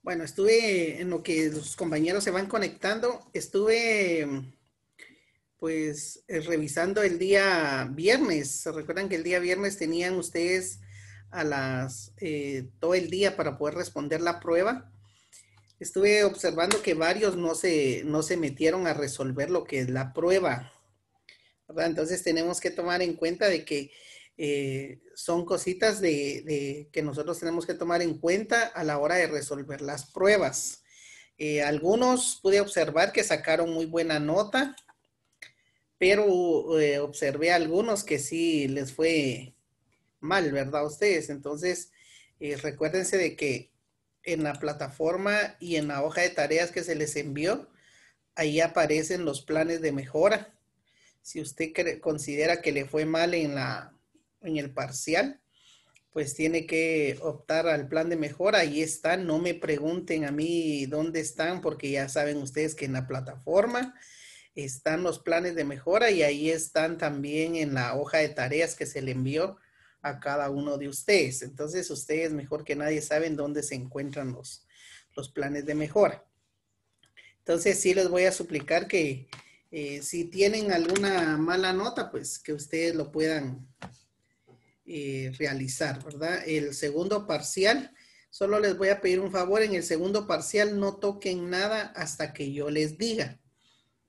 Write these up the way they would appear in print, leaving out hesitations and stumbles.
Bueno, estuve en lo que los compañeros se van conectando, estuve revisando el día viernes. ¿Se recuerdan que el día viernes tenían ustedes a todo el día para poder responder la prueba? Estuve observando que varios no se metieron a resolver lo que es la prueba, ¿verdad? Entonces tenemos que tomar en cuenta de que son cositas que nosotros tenemos que tomar en cuenta a la hora de resolver las pruebas. Algunos pude observar que sacaron muy buena nota, pero observé algunos que sí les fue mal, ¿verdad? A ustedes. Entonces, recuérdense de que en la plataforma y en la hoja de tareas que se les envió, ahí aparecen los planes de mejora. Si usted considera que le fue mal en el parcial, pues tiene que optar al plan de mejora. Ahí están, no me pregunten a mí dónde están, porque ya saben ustedes que en la plataforma están los planes de mejora y ahí están también en la hoja de tareas que se le envió a cada uno de ustedes. Entonces ustedes mejor que nadie saben dónde se encuentran los planes de mejora. Entonces sí les voy a suplicar que si tienen alguna mala nota, pues que ustedes lo puedan realizar, ¿verdad? El segundo parcial, solo les voy a pedir un favor, en el segundo parcial no toquen nada hasta que yo les diga,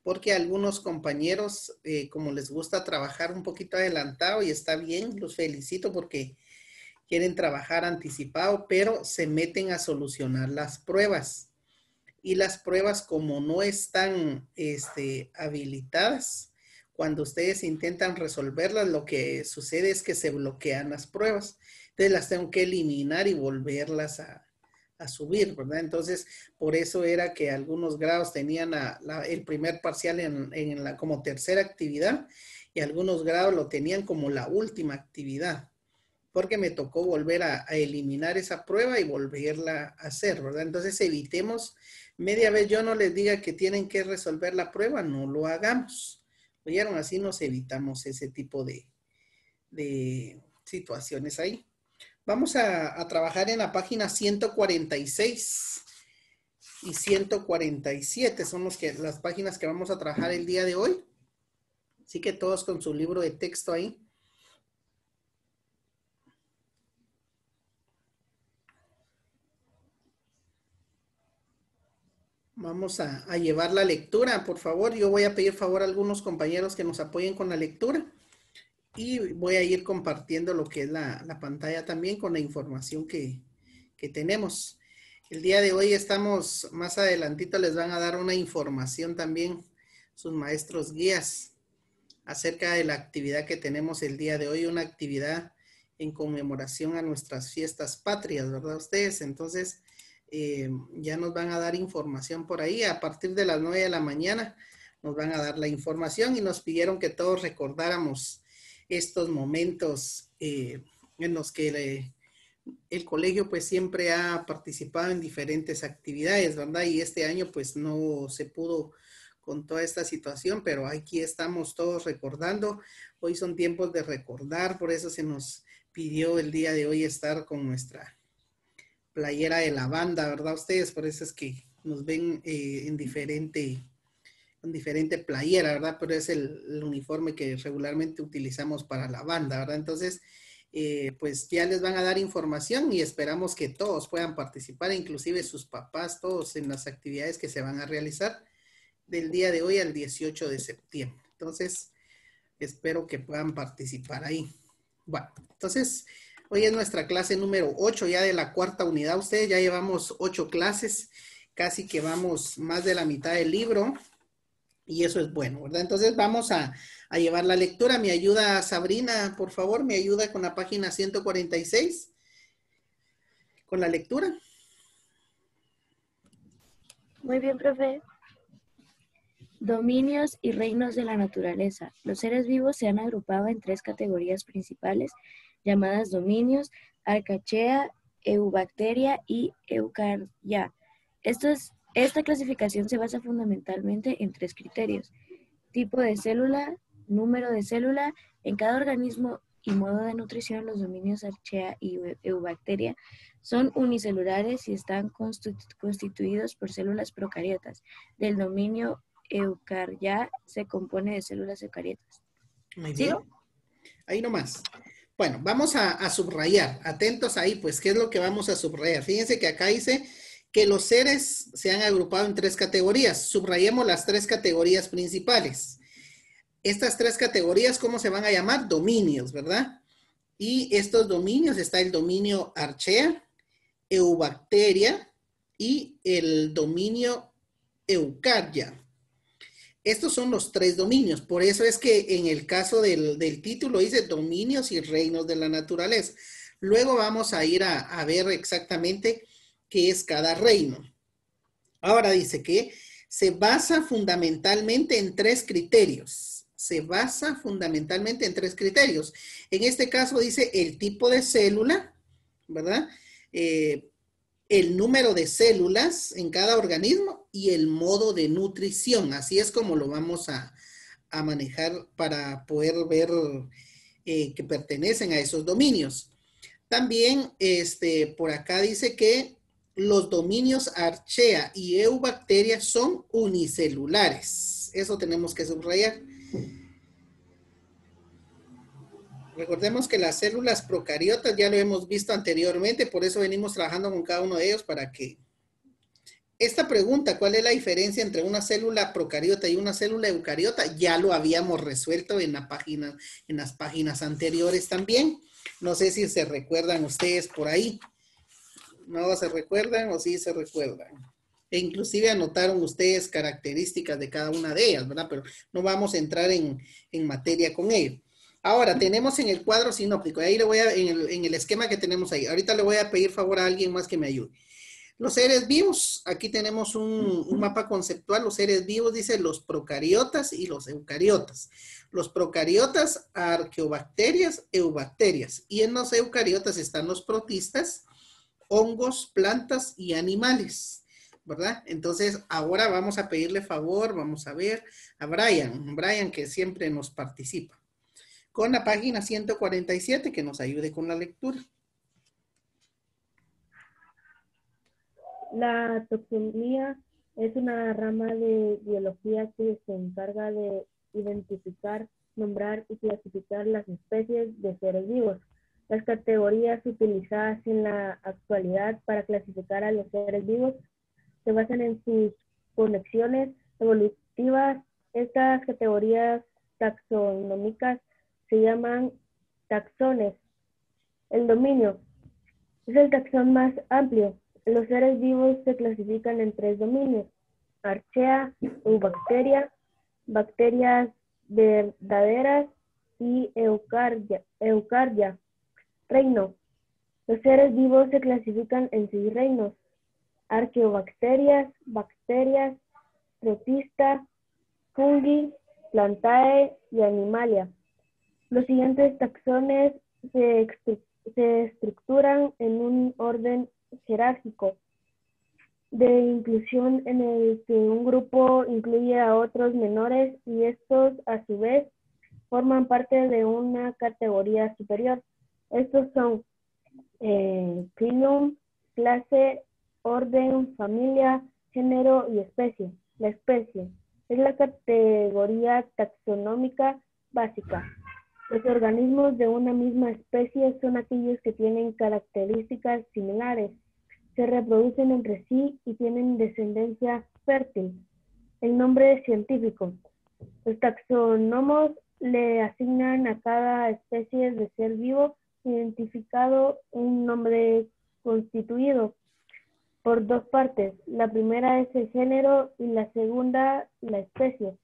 porque algunos compañeros, como les gusta trabajar un poquito adelantado y está bien, los felicito porque quieren trabajar anticipado, pero se meten a solucionar las pruebas. Y las pruebas como no están habilitadas, cuando ustedes intentan resolverlas, lo que sucede es que se bloquean las pruebas. Entonces las tengo que eliminar y volverlas a subir, ¿verdad? Entonces, por eso era que algunos grados tenían el primer parcial como tercera actividad y algunos grados lo tenían como la última actividad, porque me tocó volver a eliminar esa prueba y volverla a hacer, ¿verdad? Entonces evitemos, media vez yo no les diga que tienen que resolver la prueba, no lo hagamos. ¿Oyeron? Así nos evitamos ese tipo de situaciones ahí. Vamos a trabajar en la página 146 y 147, son las páginas que vamos a trabajar el día de hoy. Así que todos con su libro de texto ahí. Vamos a llevar la lectura, por favor. Yo voy a pedir favor a algunos compañeros que nos apoyen con la lectura y voy a ir compartiendo lo que es la pantalla también con la información que tenemos. El día de hoy estamos, más adelantito les van a dar una información también, sus maestros guías, acerca de la actividad que tenemos el día de hoy, una actividad en conmemoración a nuestras fiestas patrias, ¿verdad ustedes? Entonces, ya nos van a dar información por ahí. A partir de las 9 de la mañana nos van a dar la información y nos pidieron que todos recordáramos estos momentos en los que el colegio pues siempre ha participado en diferentes actividades, ¿verdad? Y este año pues no se pudo con toda esta situación, pero aquí estamos todos recordando. Hoy son tiempos de recordar, por eso se nos pidió el día de hoy estar con nuestra playera de la banda, ¿verdad? Ustedes, por eso es que nos ven en diferente playera, ¿verdad? Pero es el uniforme que regularmente utilizamos para la banda, ¿verdad? Entonces, pues ya les van a dar información y esperamos que todos puedan participar, inclusive sus papás, todos en las actividades que se van a realizar del día de hoy al 18 de septiembre. Entonces, espero que puedan participar ahí. Bueno, entonces, hoy es nuestra clase número 8 ya de la cuarta unidad. Ustedes ya llevamos 8 clases, casi que vamos más de la mitad del libro y eso es bueno, ¿verdad? Entonces vamos a llevar la lectura. ¿Me ayuda Sabrina, por favor? ¿Me ayuda con la página 146? Con la lectura. Muy bien, profe. Dominios y reinos de la naturaleza. Los seres vivos se han agrupado en tres categorías principales llamadas dominios: Archaea, Eubacteria y Eukarya. Esta clasificación se basa fundamentalmente en tres criterios: tipo de célula, número de célula. En cada organismo y modo de nutrición, los dominios Archaea y Eubacteria son unicelulares y están constituidos por células procariotas. Del dominio Eucarya se compone de células eucariotas. Muy bien. ¿Sigo? Ahí nomás. Bueno, vamos a subrayar. Atentos ahí, pues, ¿qué es lo que vamos a subrayar? Fíjense que acá dice que los seres se han agrupado en 3 categorías. Subrayemos las 3 categorías principales. Estas 3 categorías, ¿cómo se van a llamar? Dominios, ¿verdad? Y estos dominios, está el dominio Archaea, Eubacteria y el dominio Eucarya. Estos son los 3 dominios. Por eso es que en el caso del título dice dominios y reinos de la naturaleza. Luego vamos a ir a ver exactamente qué es cada reino. Ahora dice que se basa fundamentalmente en 3 criterios. Se basa fundamentalmente en 3 criterios. En este caso dice el tipo de célula, ¿verdad? El número de células en cada organismo y el modo de nutrición. Así es como lo vamos a manejar para poder ver que pertenecen a esos dominios. También por acá dice que los dominios Archaea y Eubacteria son unicelulares. Eso tenemos que subrayar. Recordemos que las células procariotas ya lo hemos visto anteriormente, por eso venimos trabajando con cada uno de ellos para que esta pregunta, ¿cuál es la diferencia entre una célula procariota y una célula eucariota? Ya lo habíamos resuelto en las páginas anteriores también. No sé si se recuerdan ustedes por ahí. ¿No se recuerdan o sí se recuerdan? E inclusive anotaron ustedes características de cada una de ellas, ¿verdad? Pero no vamos a entrar en materia con ello. Ahora, tenemos en el cuadro sinóptico, ahí le voy a, en el esquema que tenemos ahí, ahorita le voy a pedir favor a alguien más que me ayude. Los seres vivos, aquí tenemos un mapa conceptual, los seres vivos, dice los procariotas y los eucariotas. Los procariotas, arqueobacterias, eubacterias. Y en los eucariotas están los protistas, hongos, plantas y animales, ¿verdad? Entonces, ahora vamos a pedirle favor, vamos a ver a Brian que siempre nos participa, con la página 147, que nos ayude con la lectura. La taxonomía es una rama de biología que se encarga de identificar, nombrar y clasificar las especies de seres vivos. Las categorías utilizadas en la actualidad para clasificar a los seres vivos se basan en sus conexiones evolutivas. Estas categorías taxonómicas se llaman taxones. El dominio es el taxón más amplio. Los seres vivos se clasifican en 3 dominios: Archaea, Eubacteria, bacterias verdaderas y Eucarya. Reino. Los seres vivos se clasifican en 6 reinos: Arqueobacterias, bacterias, protista, fungi, plantae y animalia. Los siguientes taxones se estructuran en un orden jerárquico de inclusión en el que un grupo incluye a otros menores y estos a su vez forman parte de una categoría superior. Estos son phylum, clase, orden, familia, género y especie. La especie es la categoría taxonómica básica. Los organismos de una misma especie son aquellos que tienen características similares, se reproducen entre sí y tienen descendencia fértil. El nombre científico. Los taxónomos le asignan a cada especie de ser vivo identificado un nombre constituido por 2 partes. La primera es el género y la segunda la especie.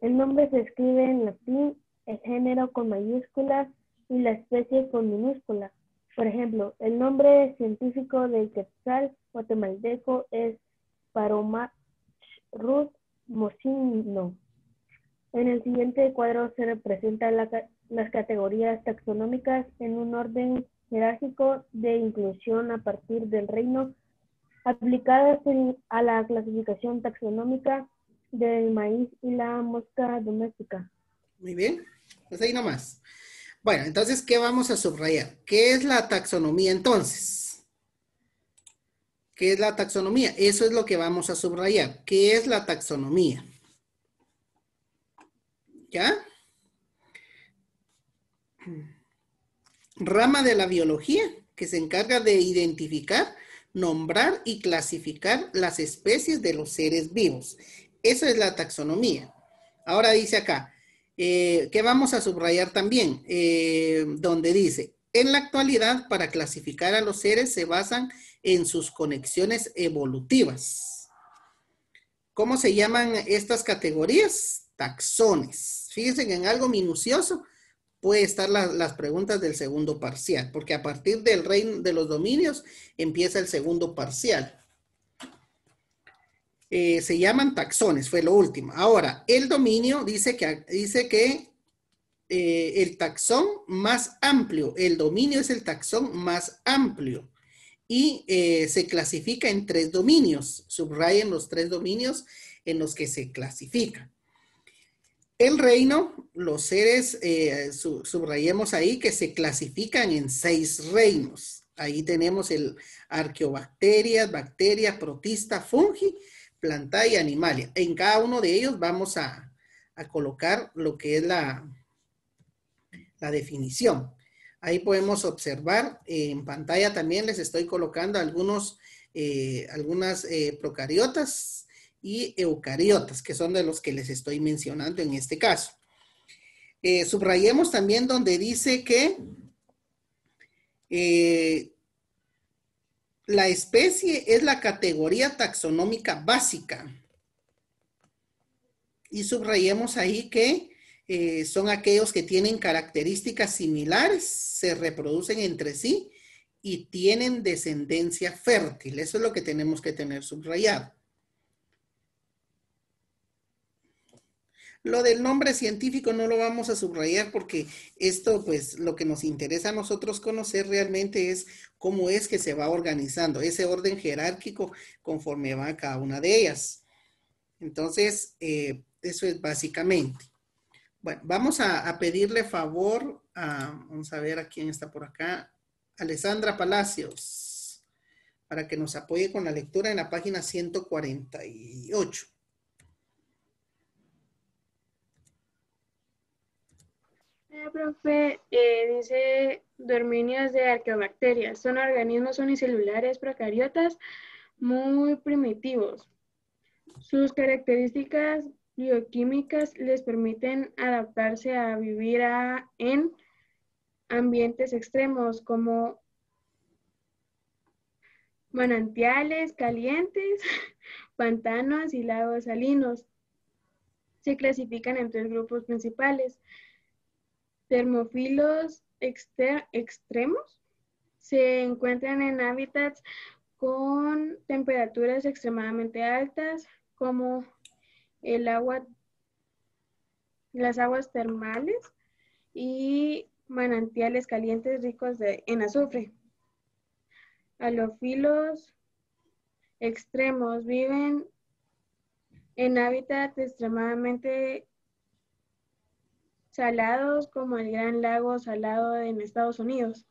El nombre se escribe en latín, el género con mayúsculas y la especie con minúscula. Por ejemplo, el nombre científico del quetzal guatemalteco es Paromachus mocino. En el siguiente cuadro se representan las categorías taxonómicas en un orden jerárquico de inclusión a partir del reino, aplicadas a la clasificación taxonómica del maíz y la mosca doméstica. Muy bien, pues ahí nomás. Bueno, entonces, ¿qué vamos a subrayar? ¿Qué es la taxonomía entonces? ¿Qué es la taxonomía? Eso es lo que vamos a subrayar. ¿Qué es la taxonomía? ¿Ya? Rama de la biología que se encarga de identificar, nombrar y clasificar las especies de los seres vivos. Eso es la taxonomía. Ahora dice acá, ¿qué vamos a subrayar también? Donde dice, en la actualidad, para clasificar a los seres se basan en sus conexiones evolutivas. ¿Cómo se llaman estas categorías? Taxones. Fíjense que en algo minucioso puede estar las preguntas del segundo parcial, porque a partir del reino de los dominios empieza el segundo parcial. Se llaman taxones, fue lo último. Ahora, el dominio dice que el taxón más amplio, el dominio es el taxón más amplio y se clasifica en 3 dominios. Subrayen los 3 dominios en los que se clasifica. El reino, los seres, subrayemos ahí que se clasifican en 6 reinos. Ahí tenemos el arqueobacterias, bacteria, protista, fungi, planta y animalia. En cada uno de ellos vamos a colocar lo que es la definición. Ahí podemos observar en pantalla también les estoy colocando algunas procariotas y eucariotas, que son de los que les estoy mencionando en este caso. Subrayemos también donde dice que la especie es la categoría taxonómica básica. Y subrayemos ahí que son aquellos que tienen características similares, se reproducen entre sí y tienen descendencia fértil. Eso es lo que tenemos que tener subrayado. Lo del nombre científico no lo vamos a subrayar porque esto, pues, lo que nos interesa a nosotros conocer realmente es cómo es que se va organizando ese orden jerárquico conforme va cada una de ellas. Entonces, eso es básicamente. Bueno, vamos a pedirle favor vamos a ver a quién está por acá, Alessandra Palacios, para que nos apoye con la lectura en la página 148. Profe, dice dominios de arqueobacterias. Son organismos unicelulares procariotas muy primitivos. Sus características bioquímicas les permiten adaptarse a vivir en ambientes extremos como manantiales calientes, pantanos y lagos salinos. Se clasifican en 3 grupos principales. Termófilos extremos se encuentran en hábitats con temperaturas extremadamente altas, como las aguas termales y manantiales calientes ricos en azufre. Halófilos extremos viven en hábitats extremadamente salados, como el Gran Lago Salado en Estados Unidos.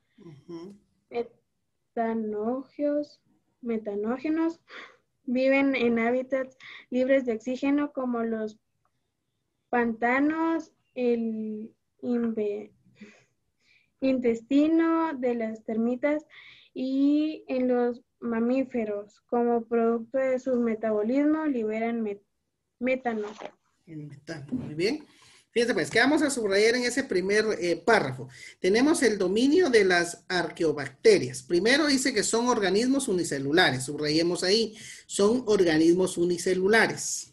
Metanógenos viven en hábitats libres de oxígeno, como los pantanos, el intestino de las termitas y en los mamíferos. Como producto de su metabolismo liberan metano. Muy bien. Fíjense pues, ¿qué vamos a subrayar en ese primer párrafo? Tenemos el dominio de las arqueobacterias. Primero dice que son organismos unicelulares. Subrayemos ahí, son organismos unicelulares.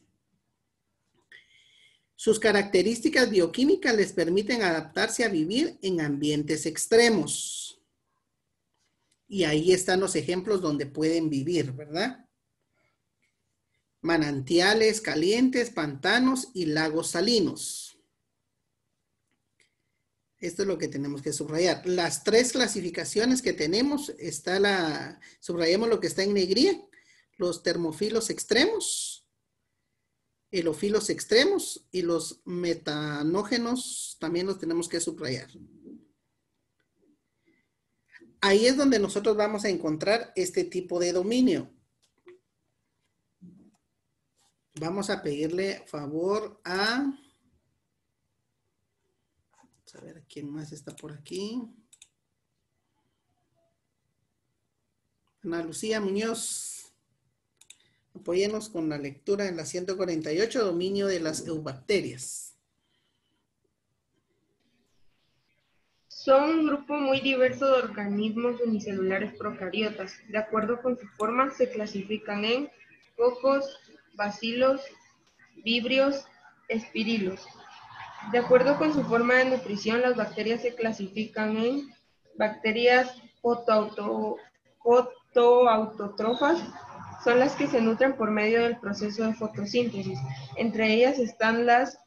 Sus características bioquímicas les permiten adaptarse a vivir en ambientes extremos. Y ahí están los ejemplos donde pueden vivir, ¿verdad? Manantiales calientes, pantanos y lagos salinos. Esto es lo que tenemos que subrayar. Las 3 clasificaciones que tenemos, subrayamos lo que está en negrilla, los termófilos extremos, helófilos extremos y los metanógenos también los tenemos que subrayar. ahí es donde nosotros vamos a encontrar este tipo de dominio. Vamos a pedirle favor a... Vamos a ver quién más está por aquí. Ana Lucía Muñoz. Apóyenos con la lectura en la 148, dominio de las eubacterias. Son un grupo muy diverso de organismos unicelulares procariotas. De acuerdo con su forma, se clasifican en cocos, bacilos, vibrios, espirilos. De acuerdo con su forma de nutrición, las bacterias se clasifican en bacterias fotoautótrofas, son las que se nutren por medio del proceso de fotosíntesis. Entre ellas están las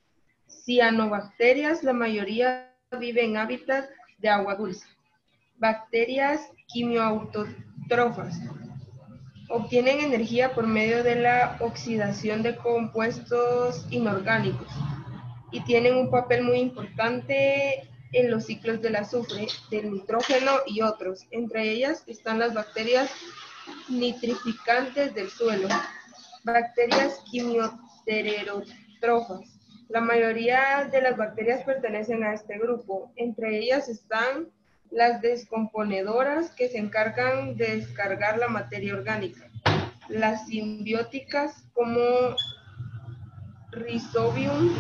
cianobacterias, la mayoría vive en hábitat de agua dulce. Bacterias quimioautótrofas. Obtienen energía por medio de la oxidación de compuestos inorgánicos y tienen un papel muy importante en los ciclos del azufre, del nitrógeno y otros. Entre ellas están las bacterias nitrificantes del suelo, bacterias quimioterótrofas. La mayoría de las bacterias pertenecen a este grupo. Entre ellas están las descomponedoras, que se encargan de descargar la materia orgánica. Las simbióticas, como Rhizobium,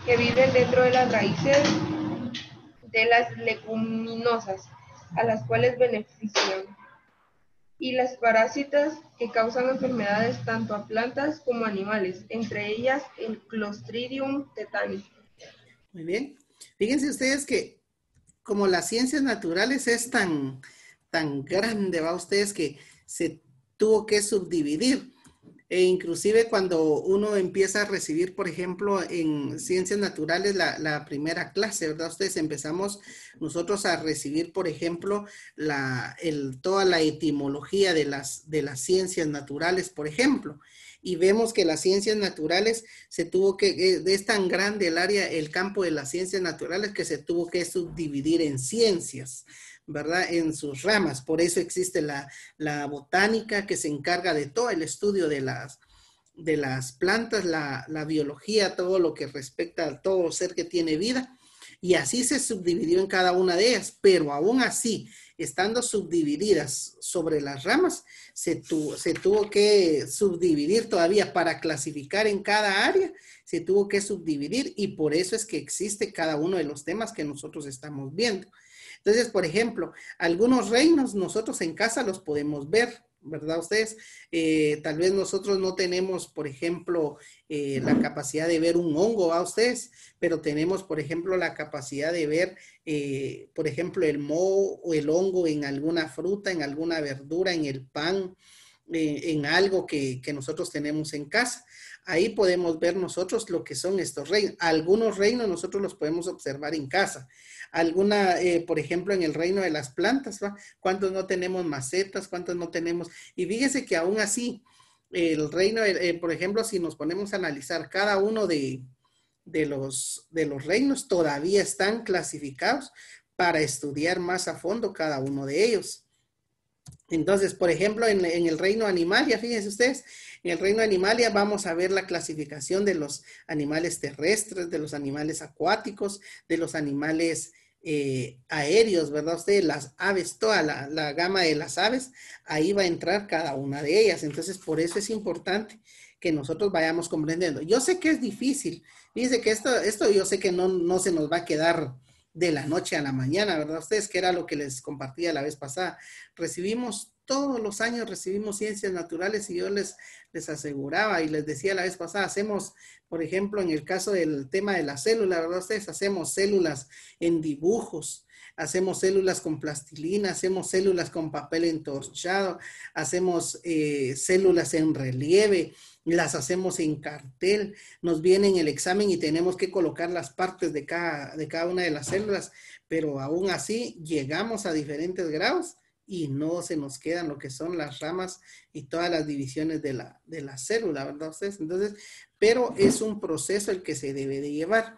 que viven dentro de las raíces de las leguminosas, a las cuales benefician. Y las parásitas, que causan enfermedades tanto a plantas como a animales, entre ellas el Clostridium tetani. Muy bien. Fíjense ustedes que como las ciencias naturales es tan grande, ¿va? Ustedes que se tuvo que subdividir. E inclusive cuando uno empieza a recibir, por ejemplo, en ciencias naturales la primera clase, ¿verdad? Ustedes empezamos nosotros a recibir, por ejemplo, toda la etimología de las ciencias naturales, por ejemplo. Y vemos que las ciencias naturales es tan grande el campo de las ciencias naturales que se tuvo que subdividir en ciencias, ¿verdad? En sus ramas. Por eso existe la botánica, que se encarga de todo el estudio de las plantas, la biología, todo lo que respecta a todo ser que tiene vida. Y así se subdividió en cada una de ellas, pero aún así, estando subdivididas sobre las ramas, se tuvo que subdividir todavía para clasificar en cada área, se tuvo que subdividir, y por eso es que existe cada uno de los temas que nosotros estamos viendo. Entonces, por ejemplo, algunos reinos nosotros en casa los podemos ver, ¿verdad? Ustedes, tal vez nosotros no tenemos, por ejemplo, la capacidad de ver un hongo, ¿va? Ustedes, pero tenemos, por ejemplo, la capacidad de ver, por ejemplo, el moho o el hongo en alguna fruta, en alguna verdura, en el pan, en algo que nosotros tenemos en casa. Ahí podemos ver nosotros lo que son estos reinos. Algunos reinos nosotros los podemos observar en casa. Por ejemplo, en el reino de las plantas, ¿va? ¿Cuántos no tenemos macetas? ¿Cuántos no tenemos? Y fíjese que aún así, el reino, por ejemplo, si nos ponemos a analizar cada uno de los reinos, todavía están clasificados para estudiar más a fondo cada uno de ellos. Entonces, por ejemplo, en el reino Animalia, fíjense ustedes, en el reino Animalia vamos a ver la clasificación de los animales terrestres, de los animales acuáticos, de los animales aéreos, ¿verdad? Ustedes, las aves, toda la gama de las aves, ahí va a entrar cada una de ellas. Entonces, por eso es importante que nosotros vayamos comprendiendo. Yo sé que es difícil. Fíjense que esto yo sé que no se nos va a quedar de la noche a la mañana, ¿verdad? Ustedes, que era lo que les compartía la vez pasada. Todos los años recibimos ciencias naturales, y yo les aseguraba y les decía la vez pasada, hacemos, por ejemplo, en el caso del tema de la célula, ¿verdad? Ustedes, hacemos células en dibujos, hacemos células con plastilina, hacemos células con papel entorchado, hacemos células en relieve, las hacemos en cartel, nos viene en el examen y tenemos que colocar las partes de cada una de las células, pero aún así llegamos a diferentes grados y no se nos quedan lo que son las ramas y todas las divisiones de la célula, ¿verdad ustedes? Entonces, pero es un proceso el que se debe de llevar.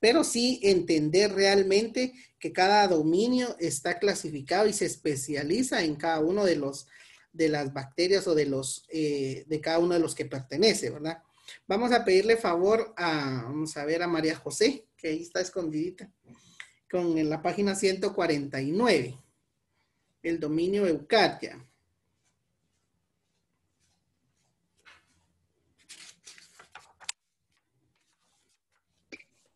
pero sí entender realmente que cada dominio está clasificado y se especializa en cada uno de las bacterias o de cada uno de los que pertenece, ¿verdad? Vamos a pedirle favor vamos a ver a María José, que ahí está escondidita, en la página 149, el dominio Eukarya.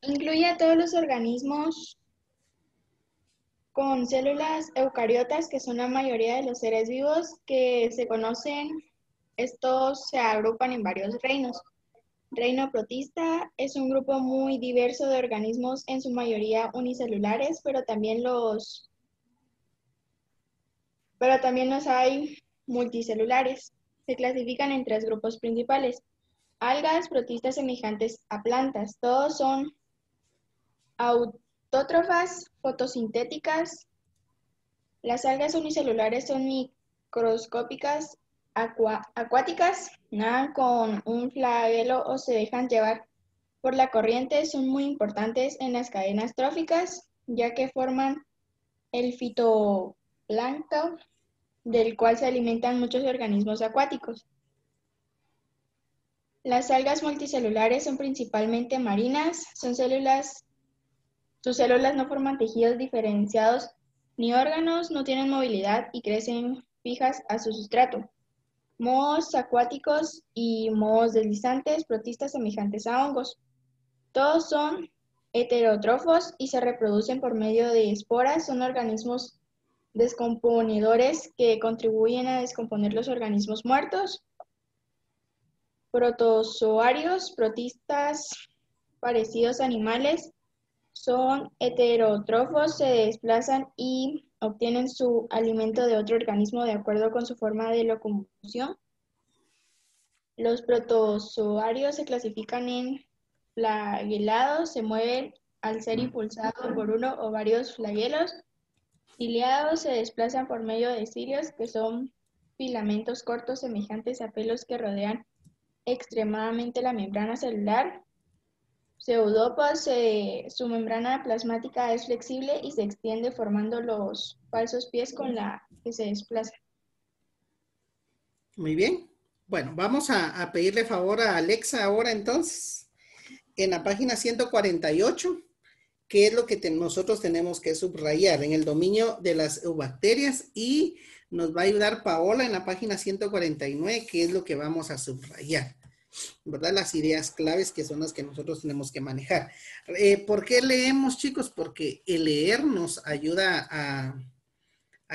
Incluye a todos los organismos con células eucariotas, que son la mayoría de los seres vivos que se conocen. Estos se agrupan en varios reinos. Reino protista es un grupo muy diverso de organismos, en su mayoría unicelulares, pero también los hay multicelulares. Se clasifican en 3 grupos principales. Algas protistas semejantes a plantas. Todos son autótrofas, fotosintéticas. Las algas unicelulares son microscópicas, acuáticas, nadan con un flagelo o se dejan llevar por la corriente. Son muy importantes en las cadenas tróficas, ya que forman el fitoplancton, del cual se alimentan muchos organismos acuáticos. Las algas multicelulares son principalmente marinas, sus células no forman tejidos diferenciados ni órganos, no tienen movilidad y crecen fijas a su sustrato. Mohos acuáticos y mohos deslizantes, protistas semejantes a hongos. Todos son heterótrofos y se reproducen por medio de esporas. Son organismos descomponedores que contribuyen a descomponer los organismos muertos. Protozoarios, protistas parecidos a animales, son heterótrofos, se desplazan y obtienen su alimento de otro organismo de acuerdo con su forma de locomoción. Los protozoarios se clasifican en flagelados, se mueven al ser impulsados por uno o varios flagelos. Ciliados, se desplazan por medio de cilios, que son filamentos cortos semejantes a pelos que rodean extremadamente la membrana celular. Pseudópodos, su membrana plasmática es flexible y se extiende formando los falsos pies con la que se desplaza. Muy bien. Bueno, vamos a pedirle favor a Alexa ahora entonces. En la página 148, ¿qué es lo que nosotros tenemos que subrayar en el dominio de las eubacterias? Y nos va a ayudar Paola en la página 149, ¿qué es lo que vamos a subrayar? ¿Verdad? Las ideas claves que son las que nosotros tenemos que manejar. ¿Por qué leemos, chicos? Porque el leer nos ayuda a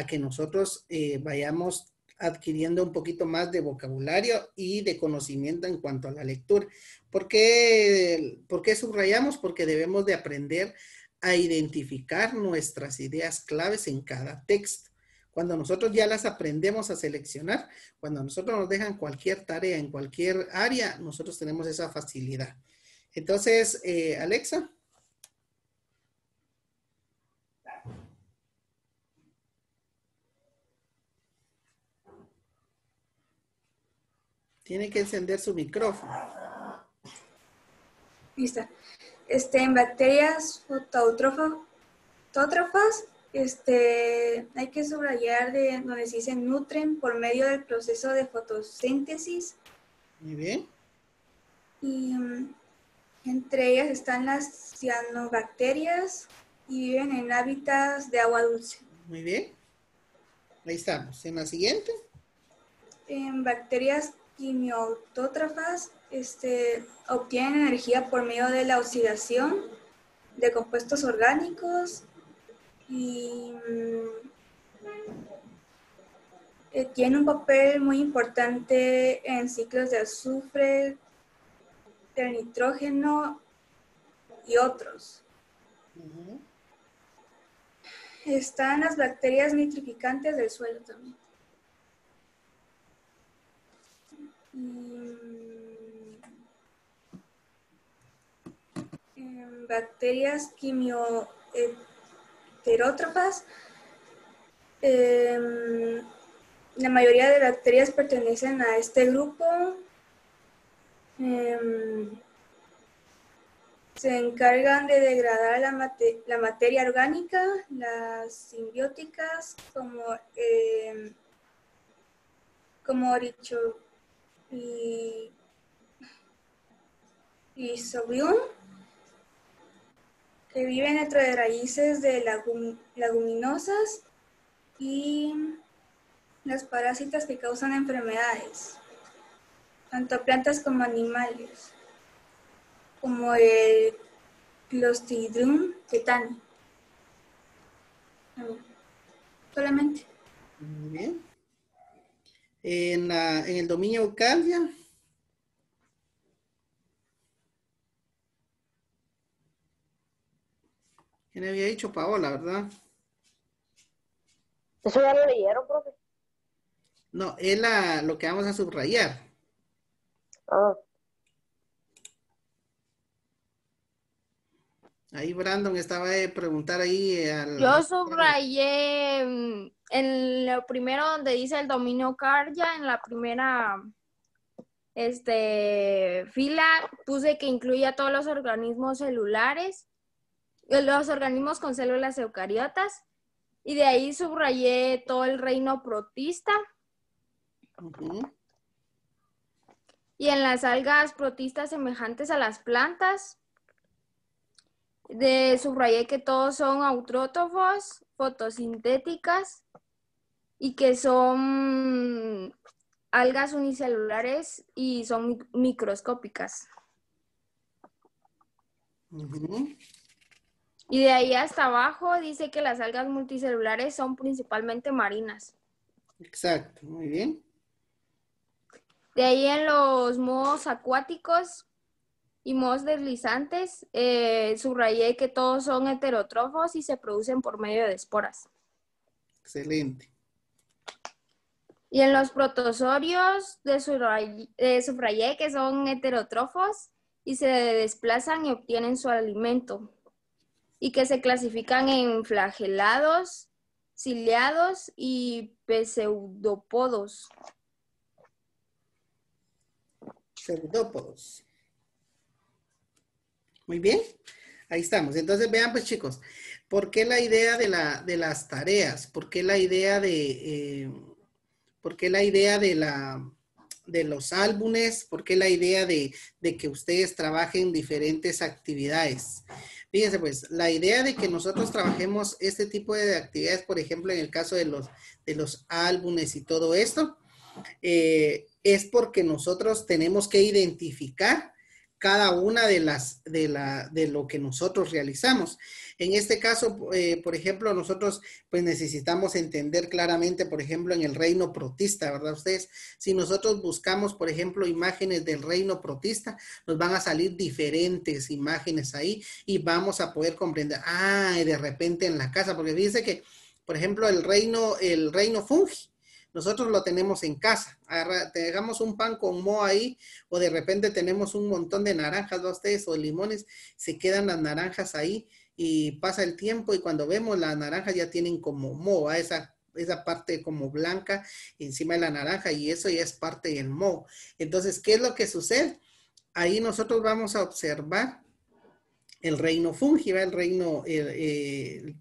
que nosotros vayamos adquiriendo un poquito más de vocabulario y de conocimiento en cuanto a la lectura. ¿Por qué subrayamos? Porque debemos de aprender a identificar nuestras ideas claves en cada texto. Cuando nosotros ya las aprendemos a seleccionar, cuando nosotros nos dejan cualquier tarea en cualquier área, nosotros tenemos esa facilidad. Entonces, Alexa. Tiene que encender su micrófono. Listo. En bacterias fotótrofas, hay que subrayar de donde se dice nutren por medio del proceso de fotosíntesis. Muy bien. Y entre ellas están las cianobacterias y viven en hábitats de agua dulce. Muy bien. Ahí estamos. En la siguiente. En bacterias quimiautótrofas obtienen energía por medio de la oxidación de compuestos orgánicos y tiene un papel muy importante en ciclos de azufre, de nitrógeno y otros. Están las bacterias nitrificantes del suelo también. Bacterias quimioheterótrofas. La mayoría de bacterias pertenecen a este grupo. se encargan de degradar la materia orgánica, las simbióticas como Rhizobium, que viven dentro de raíces de leguminosas, y las parásitas que causan enfermedades, tanto plantas como animales, como el Clostridium tetani. Solamente. Muy bien. En el dominio Eucardia. ¿Quién había dicho? Paola, ¿verdad? Eso ya lo leyeron, profe. No, es lo que vamos a subrayar. Ah. Ahí Brandon estaba de preguntar ahí. Yo subrayé en lo primero donde dice el dominio Cardia, en la primera fila puse que incluye a todos los organismos celulares, los organismos con células eucariotas, y de ahí subrayé todo el reino protista. Y en las algas protistas semejantes a las plantas, subrayé que todos son autrótrofos, fotosintéticas, y que son algas unicelulares y son microscópicas. Y de ahí hasta abajo dice que las algas multicelulares son principalmente marinas. Exacto, muy bien. De ahí en los mohos acuáticos y mohos deslizantes, subrayé que todos son heterótrofos y se producen por medio de esporas. Excelente. Y en los protozoarios subrayé que son heterótrofos y se desplazan y obtienen su alimento. Y que se clasifican en flagelados, ciliados y pseudópodos. Pseudópodos. Muy bien, ahí estamos. Entonces vean pues chicos, ¿por qué la idea de las tareas? ¿Por qué la idea de los álbumes? ¿Por qué la idea de que ustedes trabajen diferentes actividades? Fíjense pues, la idea de que nosotros trabajemos este tipo de actividades, por ejemplo, en el caso de los álbumes y todo esto, es porque nosotros tenemos que identificar cada una de lo que nosotros realizamos. En este caso, por ejemplo, nosotros pues necesitamos entender claramente, por ejemplo, en el reino protista, ¿verdad? Ustedes, si nosotros buscamos, por ejemplo, imágenes del reino protista, nos van a salir diferentes imágenes ahí y vamos a poder comprender, de repente en la casa, porque fíjense que, por ejemplo, el reino fungi, nosotros lo tenemos en casa. Dejamos un pan con moho ahí, o de repente tenemos un montón de naranjas, ¿no? Ustedes, o limones, se quedan las naranjas ahí y pasa el tiempo y cuando vemos las naranjas ya tienen como moho, esa parte como blanca encima de la naranja, y eso ya es parte del moho. Entonces, ¿qué es lo que sucede? Ahí nosotros vamos a observar el reino fungi, el reino,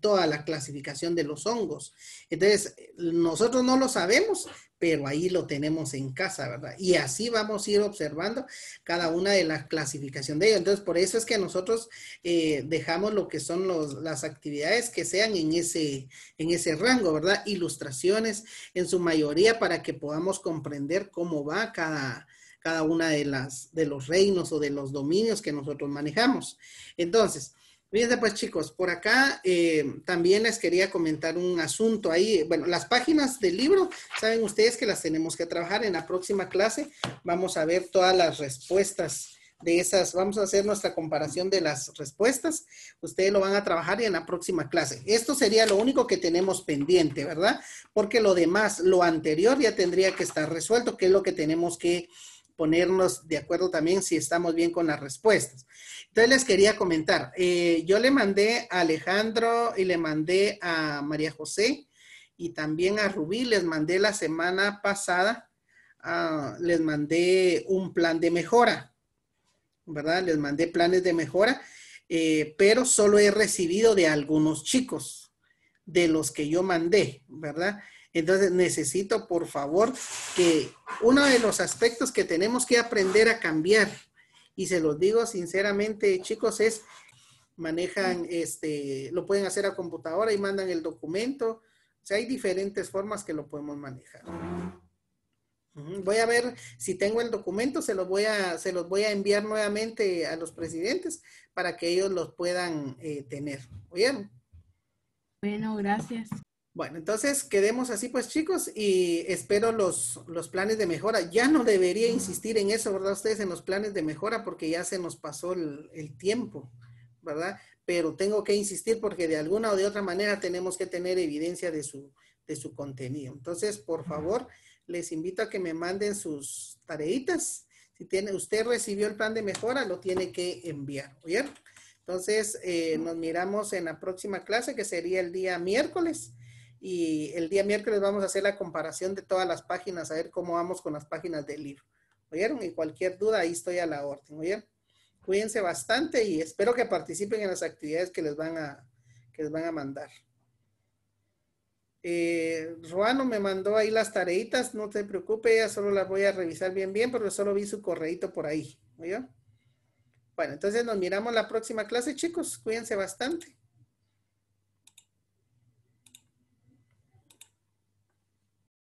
toda la clasificación de los hongos. Entonces, nosotros no lo sabemos, pero ahí lo tenemos en casa, ¿verdad? Y así vamos a ir observando cada una de las clasificaciones de ellos. Entonces, por eso es que nosotros dejamos lo que son las actividades que sean en ese rango, ¿verdad? Ilustraciones en su mayoría para que podamos comprender cómo va cada una de los reinos o de los dominios que nosotros manejamos. Entonces, fíjense pues chicos, por acá también les quería comentar un asunto ahí. Bueno, las páginas del libro, saben ustedes que las tenemos que trabajar. En la próxima clase vamos a ver todas las respuestas de esas, vamos a hacer nuestra comparación de las respuestas. Ustedes lo van a trabajar y en la próxima clase. Esto sería lo único que tenemos pendiente, ¿verdad? Porque lo demás, lo anterior ya tendría que estar resuelto, que es lo que tenemos que ponernos de acuerdo también si estamos bien con las respuestas. Entonces les quería comentar, yo le mandé a Alejandro y le mandé a María José y también a Rubí, les mandé la semana pasada, les mandé un plan de mejora, ¿verdad? Les mandé planes de mejora. pero solo he recibido de algunos chicos, de los que yo mandé, ¿verdad? Entonces necesito, por favor, que uno de los aspectos que tenemos que aprender a cambiar, y se los digo sinceramente, chicos, es manejan, lo pueden hacer a computadora y mandan el documento. O sea, hay diferentes formas que lo podemos manejar. Voy a ver si tengo el documento, se los voy a enviar nuevamente a los presidentes para que ellos los puedan tener. ¿Oyeron? Bueno, gracias. Bueno, entonces quedemos así pues, chicos, y espero los planes de mejora. Ya no debería insistir en eso, ¿verdad? Ustedes en los planes de mejora porque ya se nos pasó el tiempo, ¿verdad? Pero tengo que insistir porque de alguna o de otra manera tenemos que tener evidencia de su contenido. Entonces, por favor, les invito a que me manden sus tareitas. Si usted recibió el plan de mejora, lo tiene que enviar, ¿oyeron? Entonces, nos miramos en la próxima clase, que sería el día miércoles. Y el día miércoles vamos a hacer la comparación de todas las páginas, a ver cómo vamos con las páginas del libro. ¿Oyeron? Y cualquier duda, ahí estoy a la orden. ¿Oyeron? Cuídense bastante y espero que participen en las actividades que les van a mandar. Ruano me mandó ahí las tareitas, no te preocupes, ya solo las voy a revisar bien, porque solo vi su correíto por ahí. ¿Oyeron? Bueno, entonces nos miramos la próxima clase, chicos. Cuídense bastante.